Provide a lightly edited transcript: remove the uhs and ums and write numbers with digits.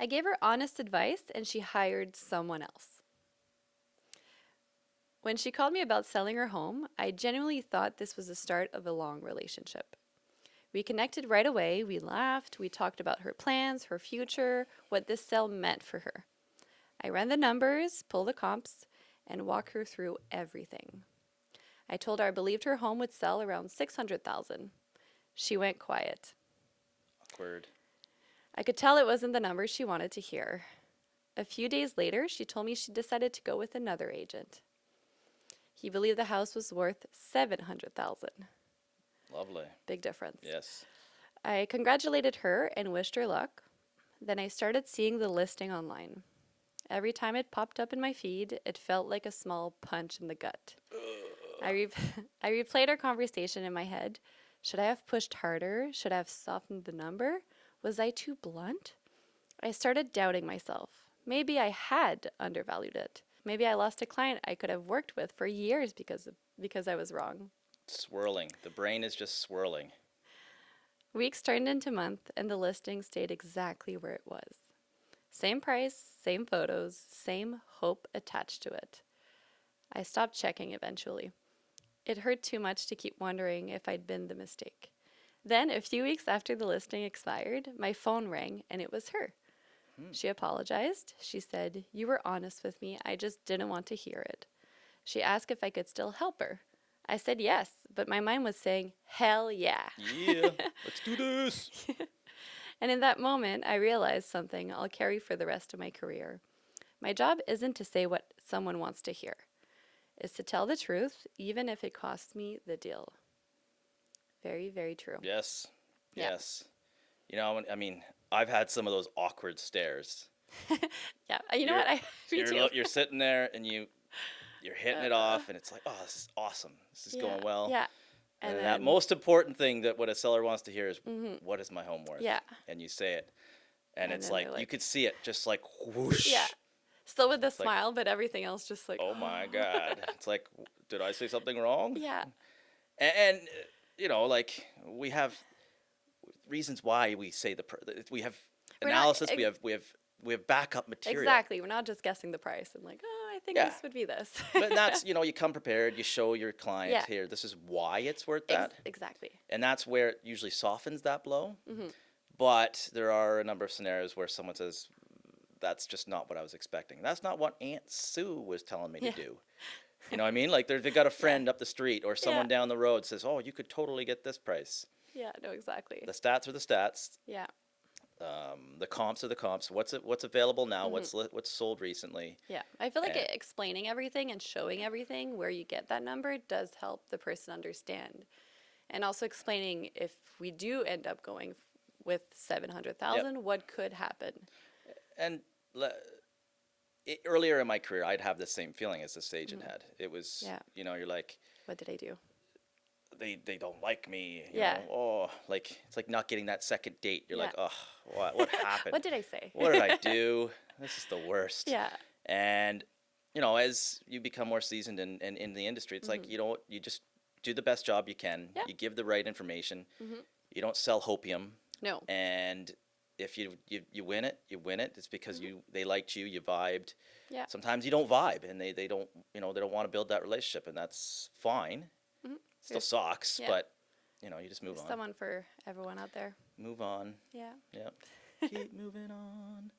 I gave her honest advice and she hired someone else. When she called me about selling her home, I genuinely thought this was the start of a long relationship. We connected right away, we laughed, we talked about her plans, her future, what this sale meant for her. I ran the numbers, pulled the comps, and walked her through everything. I told her I believed her home would sell around 600,000. She went quiet. Awkward. I could tell it wasn't the number she wanted to hear. A few days later, she told me she decided to go with another agent. He believed the house was worth 700,000. Lovely. Big difference. Yes. I congratulated her and wished her luck. Then I started seeing the listing online. Every time it popped up in my feed, it felt like a small punch in the gut. I replayed our conversation in my head. Should I have pushed harder? Should I have softened the number? Was I too blunt? I started doubting myself. Maybe I had undervalued it. Maybe I lost a client I could have worked with for years because I was wrong. Swirling. The brain is just swirling. Weeks turned into months, and the listing stayed exactly where it was. Same price, same photos, same hope attached to it. I stopped checking eventually. It hurt too much to keep wondering if I'd been the mistake. Then, a few weeks after the listing expired, my phone rang and it was her. She apologized. She said, "You were honest with me. I just didn't want to hear it." She asked if I could still help her. I said yes, but my mind was saying, "Hell yeah." Yeah. Let's do this. And in that moment, I realized something I'll carry for the rest of my career. My job isn't to say what someone wants to hear, it's to tell the truth, even if it costs me the deal. Very, very true. Yes. Yeah. Yes. You know, I mean, I've had some of those awkward stares. Yeah. You know You're what? Me too. you're sitting there and you're hitting it off and it's like, "Oh, this is awesome. This is Yeah. going well." Yeah. And And then that then, most important thing that what a seller wants to hear is, "What is my home worth?" yeah. And you say it. And And it's then like they're you like, could see it just like whoosh. yeah. Still with the It's like, smile, but everything else just like, "Oh my God." It's like, "Did I say something wrong?" yeah. And you know, like we have reasons why we say we have We're not analysis, we have backup material. exactly. We're not just guessing the price. I'm like, oh, I think Yeah. this would be this. But that's, you know, you come prepared, you show your client Yeah. here, this is why it's worth that. Exactly. And that's where it usually softens that blow. Hmm. But there are a number of scenarios where someone says, that's just not what I was expecting. That's not what Aunt Sue was telling me to Yeah. do. You know what I mean? Like they've got a Yeah. friend up the street or Yeah. someone down the road says, oh, you could totally get this price. Yeah. No, exactly. The stats are the stats. Yeah. The comps are the comps. What's available now? Hmm. What's sold recently? Yeah. I feel like And explaining everything and showing everything where you get that number does help the person understand. And also explaining if we do end up going with 700,000, what could happen? and le- earlier in my career, I'd have the same feeling as this agent had. It was, Yeah. you know, you're like, What did I do? they don't like me. You Yeah. know, oh, like it's like not getting that second date. You're like, Yeah. oh, what happened? What did I say? What did I do? This is the worst. Yeah. And you know, as you become more seasoned and in the industry, it's like, you know what, you just do the best job you can. Yeah. You give the right information. Hmm. You don't sell hopium. No. And if you win it, you win it. It's because they liked you, you vibed. Yeah. Sometimes you don't vibe, and they don't, you know, they don't want to build that relationship, and that's fine. Hmm. Still sucks, yeah. but you know, you just move There's on. someone for everyone out there. Move on. Yeah. Yep. Keep moving on.